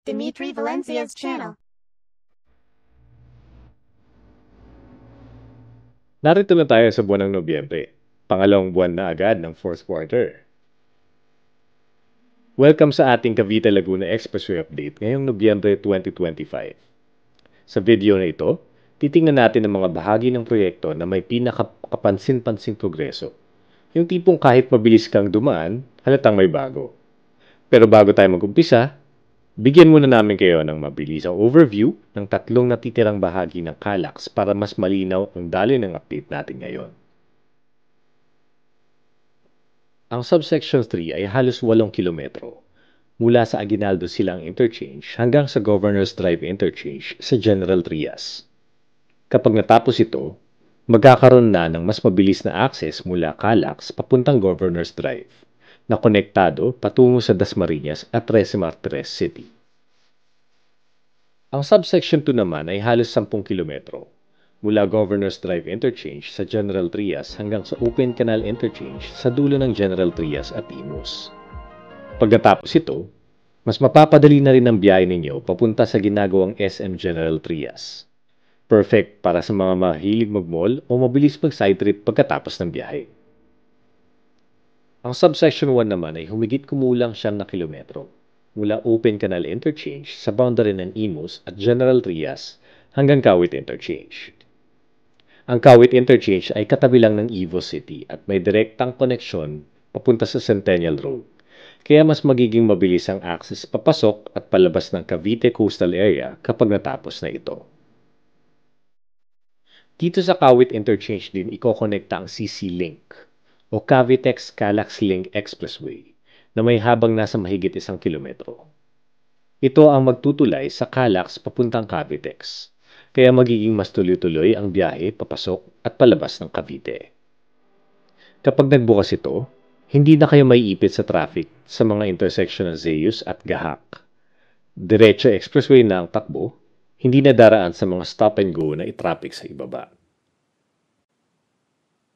Dimitri Valencia's channel. Narito na tayo sa buwan ng Nobyembre, pangalawang buwan na agad ng fourth quarter. Welcome sa ating Cavite Laguna Expressway update ngayong Nobyembre 2025. Sa video na ito, titingnan natin ang mga bahagi ng proyekto na may pinakapansin-pansing progreso. Yung tipong kahit mabilis kang dumaan, halatang may bago. Pero bago tayo mag-umpisa, bigyan muna namin kayo ng mabilisang overview ng tatlong natitirang bahagi ng CALAX para mas malinaw ang daloy ng update natin ngayon. Ang subsection 3 ay halos 8 kilometro mula sa Aguinaldo Silang Interchange hanggang sa Governor's Drive Interchange sa General Trias. Kapag natapos ito, magkakaroon na ng mas mabilis na access mula CALAX papuntang Governor's Drive na konektado patungo sa Dasmariñas at Trece Martires City. Ang subsection 2 naman ay halos 10 kilometro mula Governor's Drive Interchange sa General Trias hanggang sa Open Canal Interchange sa dulo ng General Trias at Imus. Pagkatapos ito, mas mapapadali na rin ang biyahe ninyo papunta sa ginagawang SM General Trias. Perfect para sa mga mahilig mag-mall o mabilis mag-side trip pagkatapos ng biyahe. Ang subsection 1 naman ay humigit kumulang 9 kilometro mula Open Canal Interchange sa boundary ng Imus at General Trias hanggang Kawit Interchange. Ang Kawit Interchange ay katabi lang ng Ivo City at may direktang koneksyon papunta sa Centennial Road, kaya mas magiging mabilis ang access papasok at palabas ng Cavite Coastal Area kapag natapos na ito. Dito sa Kawit Interchange din ikokonekta ang CC Link o Cavitex-Calax Link Expressway na may habang nasa mahigit 1 kilometro. Ito ang magtutulay sa CALAX papuntang Cavitex, kaya magiging mas tuloy-tuloy ang biyahe papasok at palabas ng Cavite. Kapag nagbukas ito, hindi na kayo maiipit sa traffic sa mga intersection ng Zeyus at Gahak. Diretso expressway na ang takbo, hindi na daraan sa mga stop and go na i-traffic sa ibaba.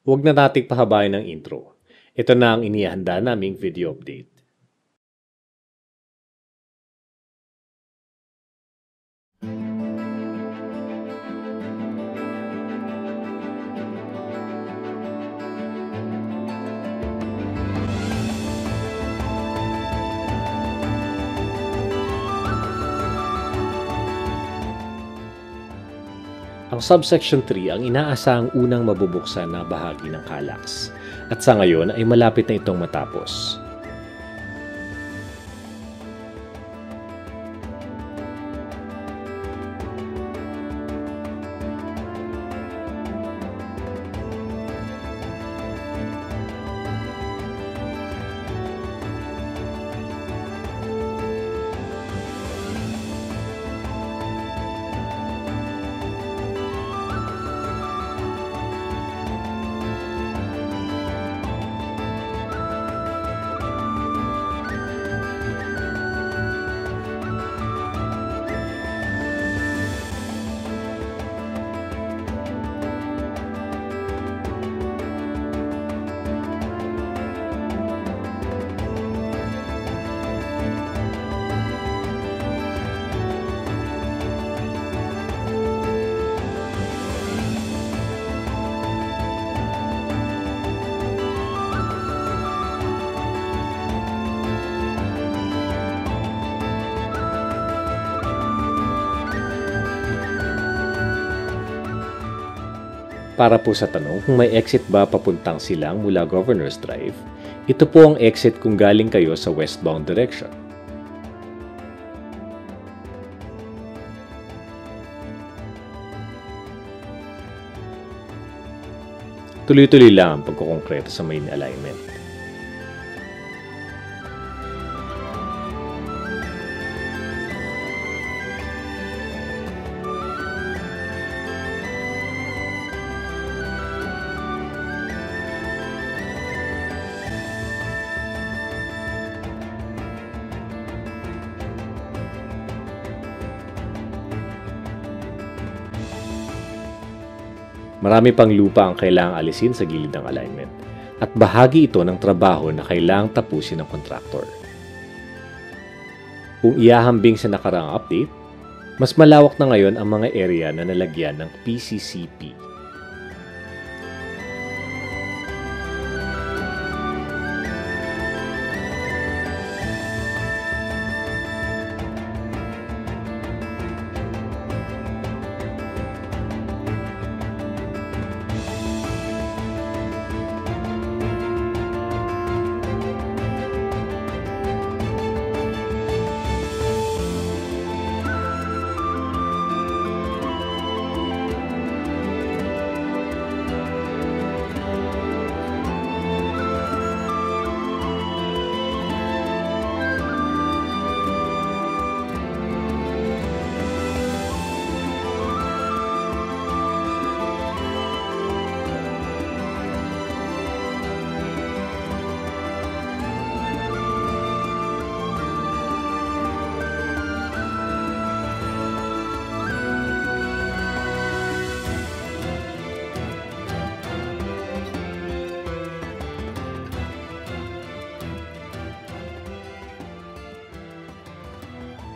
Huwag na nating pahabain ng intro. Ito na ang inihanda naming video update. Ang subsection 3 ang inaasahang unang mabubuksan na bahagi ng CALAX at sa ngayon ay malapit na itong matapos. Para po sa tanong kung may exit ba papuntang Silang mula Governor's Drive, ito po ang exit kung galing kayo sa westbound direction. Tuloy-tuloy lang ang pagkukongkreto sa main alignment. Marami pang lupa ang kailangang alisin sa gilid ng alignment at bahagi ito ng trabaho na kailangang tapusin ng kontraktor. Kung ihahambing sa nakaraang update, mas malawak na ngayon ang mga area na nalagyan ng PCCP.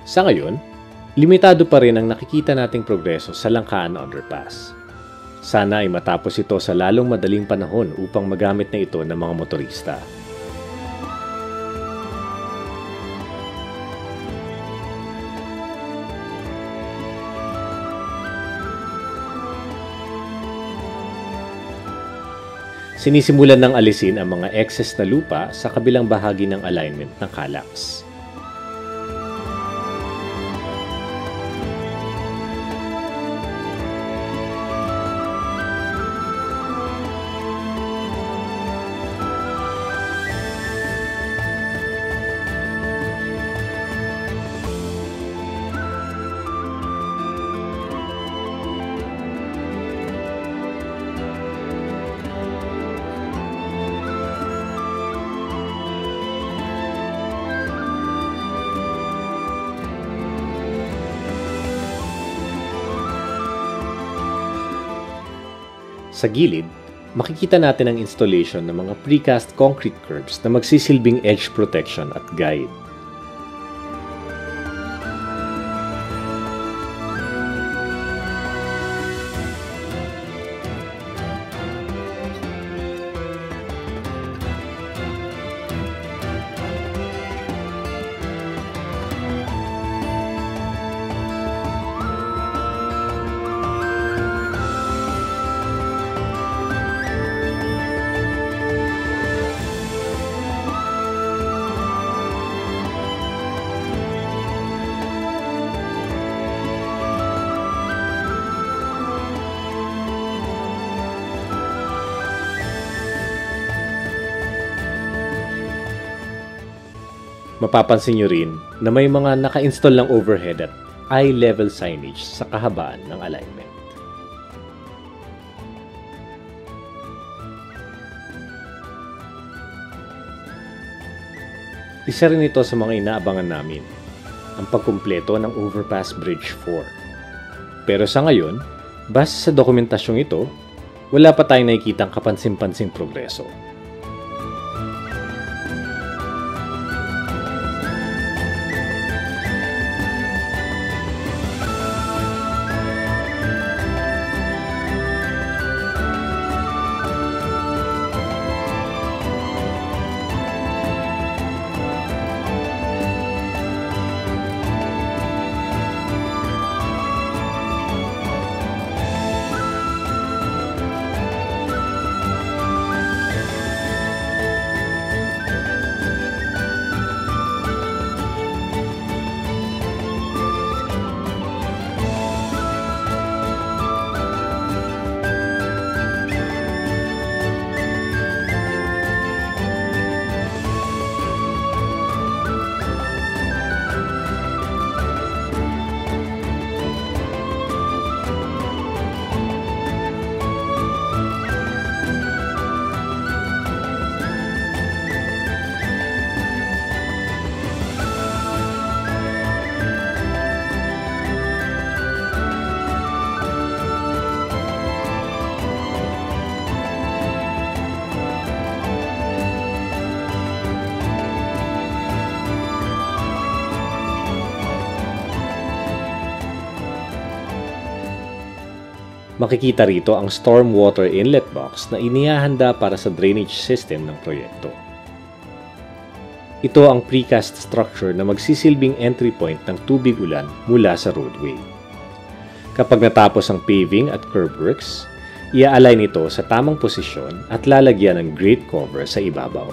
Sa ngayon, limitado pa rin ang nakikita nating progreso sa Langkaan Underpass. Sana ay matapos ito sa lalong madaling panahon upang magamit na ito ng mga motorista. Sinisimulan ng alisin ang mga excess na lupa sa kabilang bahagi ng alignment ng Calax. Sa gilid, makikita natin ang installation ng mga precast concrete curbs na magsisilbing edge protection at guide. Mapapansin nyo rin na may mga naka-install ng overhead at eye-level signage sa kahabaan ng alignment. Isa rin ito sa mga inaabangan namin, ang pagkumpleto ng Overpass Bridge 4. Pero sa ngayon, base sa dokumentasyong ito, wala pa tayong nakikitang kapansin-pansing progreso. Makikita rito ang stormwater inlet box na inihahanda para sa drainage system ng proyekto. Ito ang precast structure na magsisilbing entry point ng tubig ulan mula sa roadway. Kapag natapos ang paving at curb works, ia-align ito sa tamang posisyon at lalagyan ng grate cover sa ibabaw.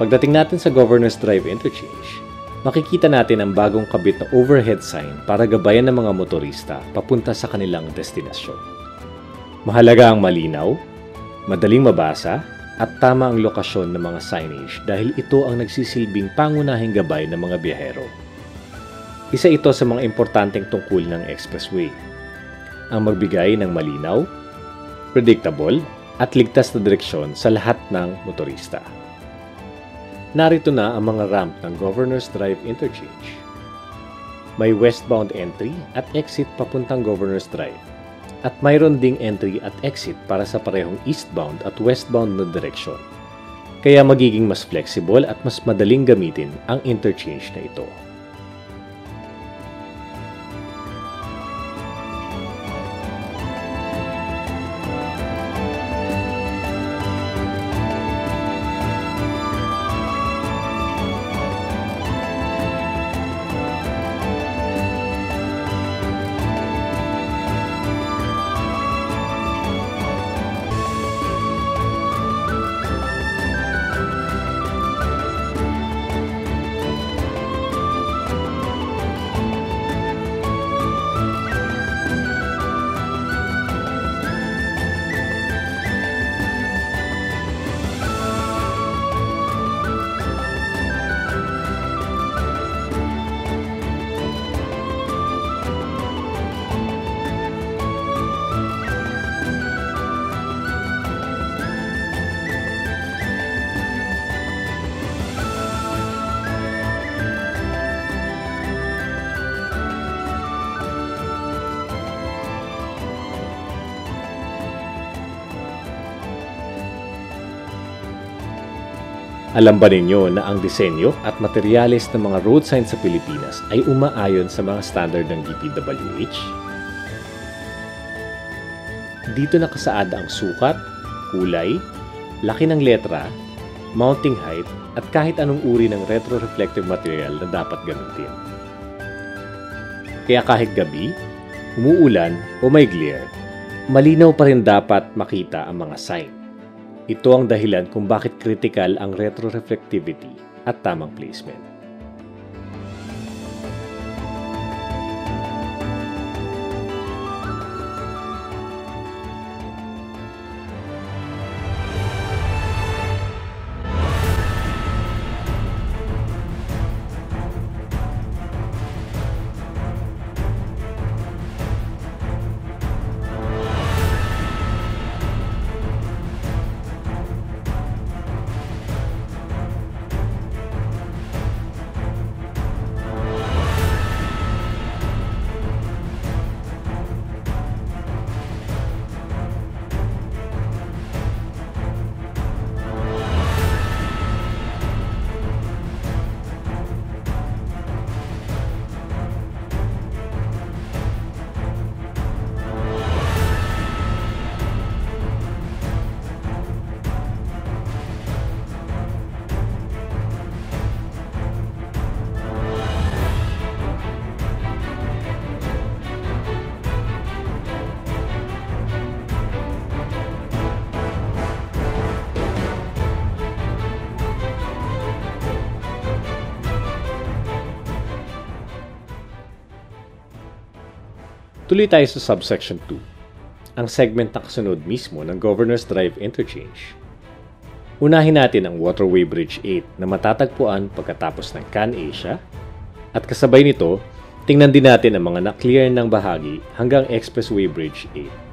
Pagdating natin sa Governors Drive Interchange, makikita natin ang bagong kabit na overhead sign para gabayan ng mga motorista papunta sa kanilang destinasyon. Mahalaga ang malinaw, madaling mabasa, at tama ang lokasyon ng mga signage dahil ito ang nagsisilbing pangunahing gabay ng mga biyahero. Isa ito sa mga importanteng tungkol ng expressway, ang magbigay ng malinaw, predictable, at ligtas na direksyon sa lahat ng motorista. Narito na ang mga ramp ng Governors Drive Interchange. May westbound entry at exit papuntang Governors Drive, at mayroon ding entry at exit para sa parehong eastbound at westbound na direksyon. Kaya magiging mas flexible at mas madaling gamitin ang interchange na ito. Alam ba ninyo na ang disenyo at materyales ng mga road signs sa Pilipinas ay umaayon sa mga standard ng DPWH? Dito nakasaad ang sukat, kulay, laki ng letra, mounting height, at kahit anong uri ng retroreflective material na dapat gamitin. Kaya kahit gabi, umuulan o may glare, malinaw pa rin dapat makita ang mga sign. Ito ang dahilan kung bakit critical ang retroreflectivity at tamang placement. Tuloy tayo sa subsection 2, ang segment na kasunod mismo ng Governors Drive Interchange. Unahin natin ang Waterway Bridge 8 na matatagpuan pagkatapos ng Can Asia at kasabay nito, tingnan din natin ang mga na-clear ng bahagi hanggang Expressway Bridge 8.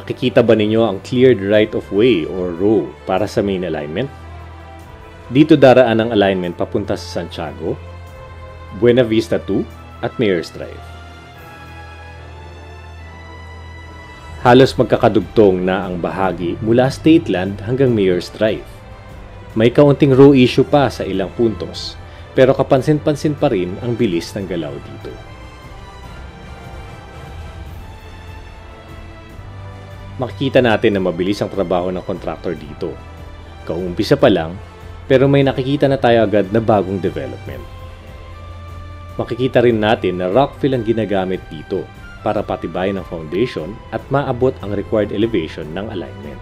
Nakikita ba ninyo ang cleared right-of-way or ROW para sa main alignment? Dito daraan ang alignment papunta sa Santiago, Buena Vista 2 at Mayor's Drive. Halos magkakadugtong na ang bahagi mula State Land hanggang Mayor's Drive. May kaunting ROW issue pa sa ilang puntos, pero kapansin-pansin pa rin ang bilis ng galaw dito. Makikita natin na mabilis ang trabaho ng contractor dito. Kauumpisa pa lang, pero may nakikita na tayo agad na bagong development. Makikita rin natin na rockfill ang ginagamit dito para patibayin ang foundation at maabot ang required elevation ng alignment.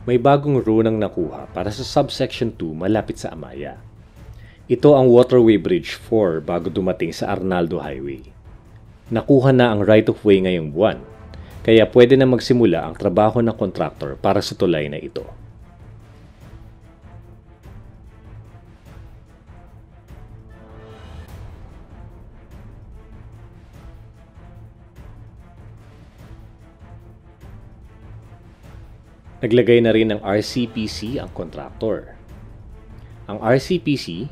May bagong row nang nakuha para sa subsection 2 malapit sa Amaya. Ito ang Waterway Bridge 4 bago dumating sa Arnaldo Highway. Nakuha na ang right-of-way ngayong buwan, kaya pwede na magsimula ang trabaho ng contractor para sa tulay na ito. Naglagay na rin ng RCPC ang contractor. Ang RCPC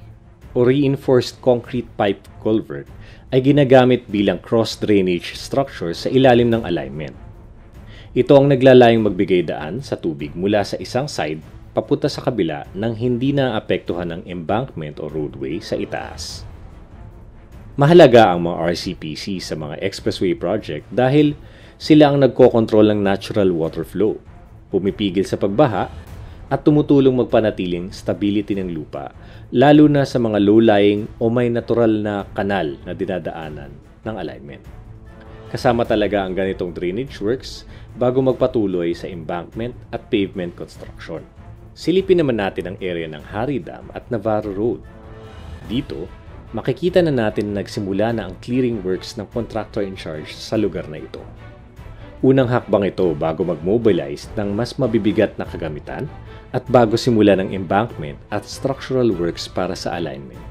o Reinforced Concrete Pipe Culvert ay ginagamit bilang cross-drainage structure sa ilalim ng alignment. Ito ang naglalayong magbigay daan sa tubig mula sa isang side papunta sa kabila nang hindi naapektuhan ng embankment o roadway sa itaas. Mahalaga ang mga RCPC sa mga expressway project dahil sila ang nagkokontrol ng natural water flow, pumipigil sa pagbaha, at tumutulong magpanatiling stability ng lupa, lalo na sa mga low-lying o may natural na kanal na dinadaanan ng alignment. Kasama talaga ang ganitong drainage works bago magpatuloy sa embankment at pavement construction. Silipin naman natin ang area ng Hari Dam at Navarro Road. Dito, makikita na natin na nagsimula na ang clearing works ng contractor in charge sa lugar na ito. Unang hakbang ito bago mag-mobilize ng mas mabibigat na kagamitan at bago simula ng embankment at structural works para sa alignment.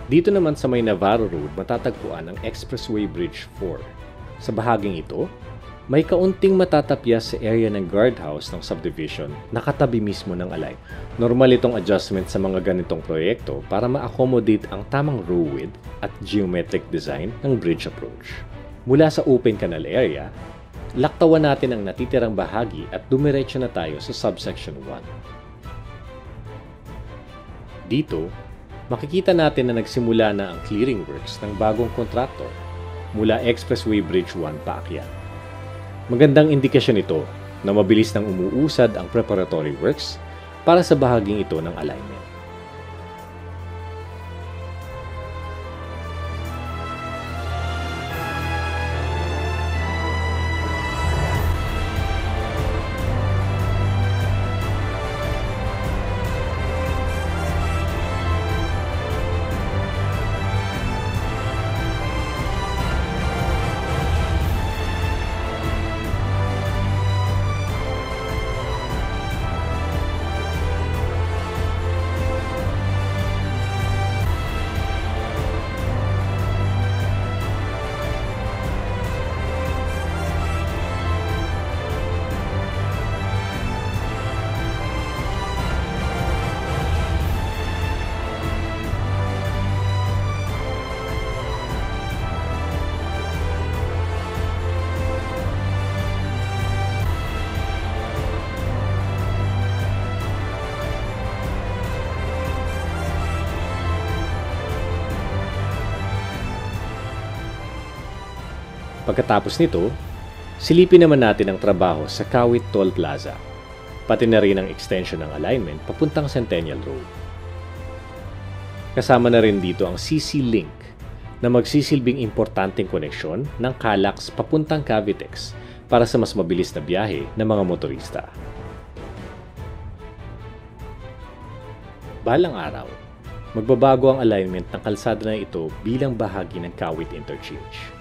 Dito naman sa may Navarro Road matatagpuan ang Expressway Bridge 4. Sa bahaging ito, may kaunting matatapyas sa area ng guardhouse ng subdivision na katabi mismo ng alignment. Normal itong adjustment sa mga ganitong proyekto para ma-accommodate ang tamang row width at geometric design ng bridge approach. Mula sa open canal area, laktawan natin ang natitirang bahagi at dumiretso na tayo sa subsection 1. Dito, makikita natin na nagsimula na ang clearing works ng bagong kontraktor mula Expressway Bridge 1 paakyat. Magandang indikasyon ito na mabilis nang umuusad ang preparatory works para sa bahaging ito ng alignment. Pagkatapos nito, silipin naman natin ang trabaho sa Kawit Toll Plaza, pati na rin ang extension ng alignment papuntang Centennial Road. Kasama na rin dito ang CC Link na magsisilbing importanteng koneksyon ng Calax papuntang Cavitex para sa mas mabilis na biyahe ng mga motorista. Balang araw, magbabago ang alignment ng kalsada na ito bilang bahagi ng Kawit Interchange.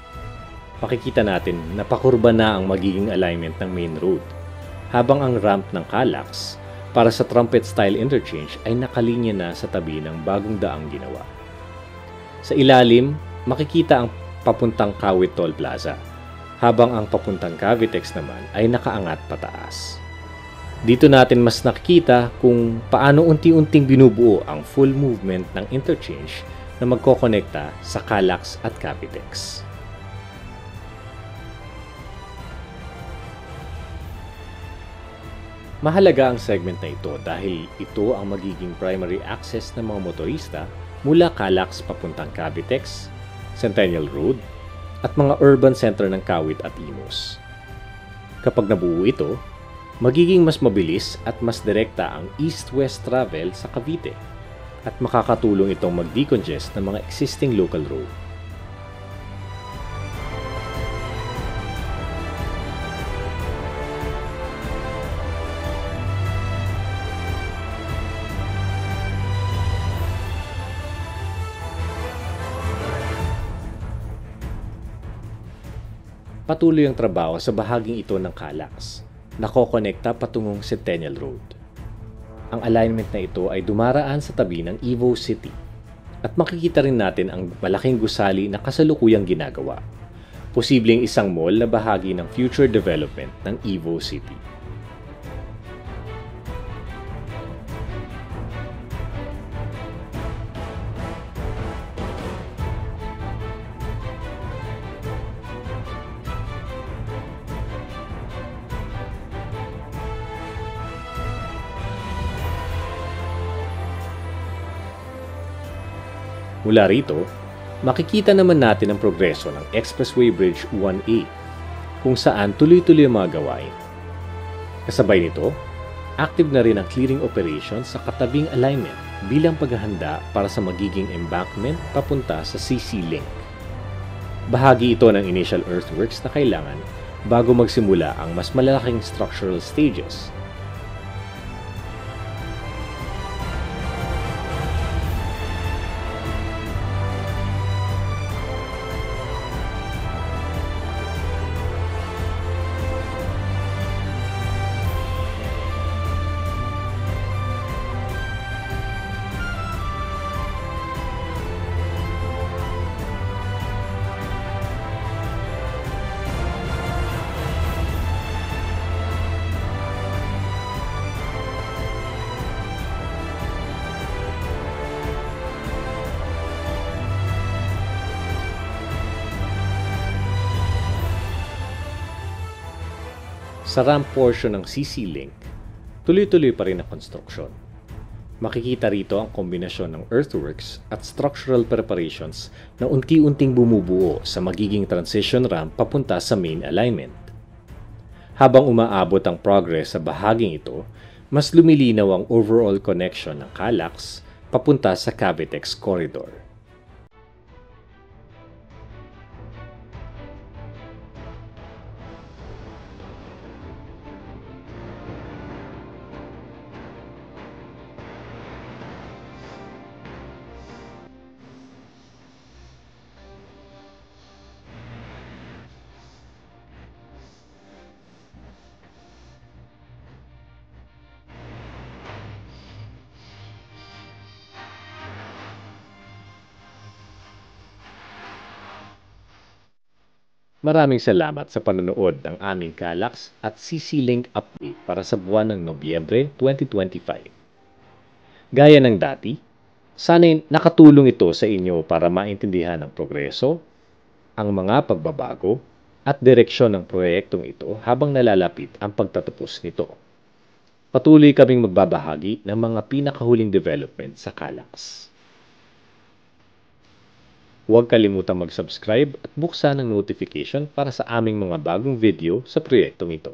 Makikita natin na pakurba na ang magiging alignment ng main road, habang ang ramp ng Calax para sa Trumpet Style Interchange ay nakalinya na sa tabi ng bagong daang ginawa. Sa ilalim, makikita ang papuntang Kawit Toll Plaza, habang ang papuntang Cavitex naman ay nakaangat pataas. Dito natin mas nakikita kung paano unti-unting binubuo ang full movement ng interchange na magkokonekta sa Calax at Cavitex. Mahalaga ang segment na ito dahil ito ang magiging primary access ng mga motorista mula Calax papuntang Cavitex, Centennial Road, at mga urban center ng Kawit at Imus. Kapag nabuo ito, magiging mas mabilis at mas direkta ang east-west travel sa Cavite at makakatulong itong mag-decongest ng mga existing local road. Patuloy ang trabaho sa bahaging ito ng Calax, nakokonekta patungong Centennial Road. Ang alignment na ito ay dumaraan sa tabi ng Evo City at makikita rin natin ang malaking gusali na kasalukuyang ginagawa, posibleng isang mall na bahagi ng future development ng Evo City. Mula rito, makikita naman natin ang progreso ng Expressway Bridge 1A, kung saan tuloy-tuloy ang mga gawain. Kasabay nito, active na rin ang clearing operations sa katabing alignment bilang paghahanda para sa magiging embankment papunta sa CC Link. Bahagi ito ng initial earthworks na kailangan bago magsimula ang mas malalaking structural stages. Sa ramp portion ng CC Link, tuloy-tuloy pa rin ang konstruksyon. Makikita rito ang kombinasyon ng earthworks at structural preparations na unti-unting bumubuo sa magiging transition ramp papunta sa main alignment. Habang umaabot ang progress sa bahaging ito, mas lumilinaw ang overall connection ng Calax papunta sa Cavitex Corridor. Maraming salamat sa panonood ng aming Calax at CC Link update para sa buwan ng Nobyembre 2025. Gaya ng dati, sana'y nakatulong ito sa inyo para maintindihan ang progreso, ang mga pagbabago, at direksyon ng proyektong ito habang nalalapit ang pagtatapos nito. Patuloy kaming magbabahagi ng mga pinakahuling development sa Calax. Huwag kalimutang mag-subscribe at buksan ang notification para sa aming mga bagong video sa proyektong ito.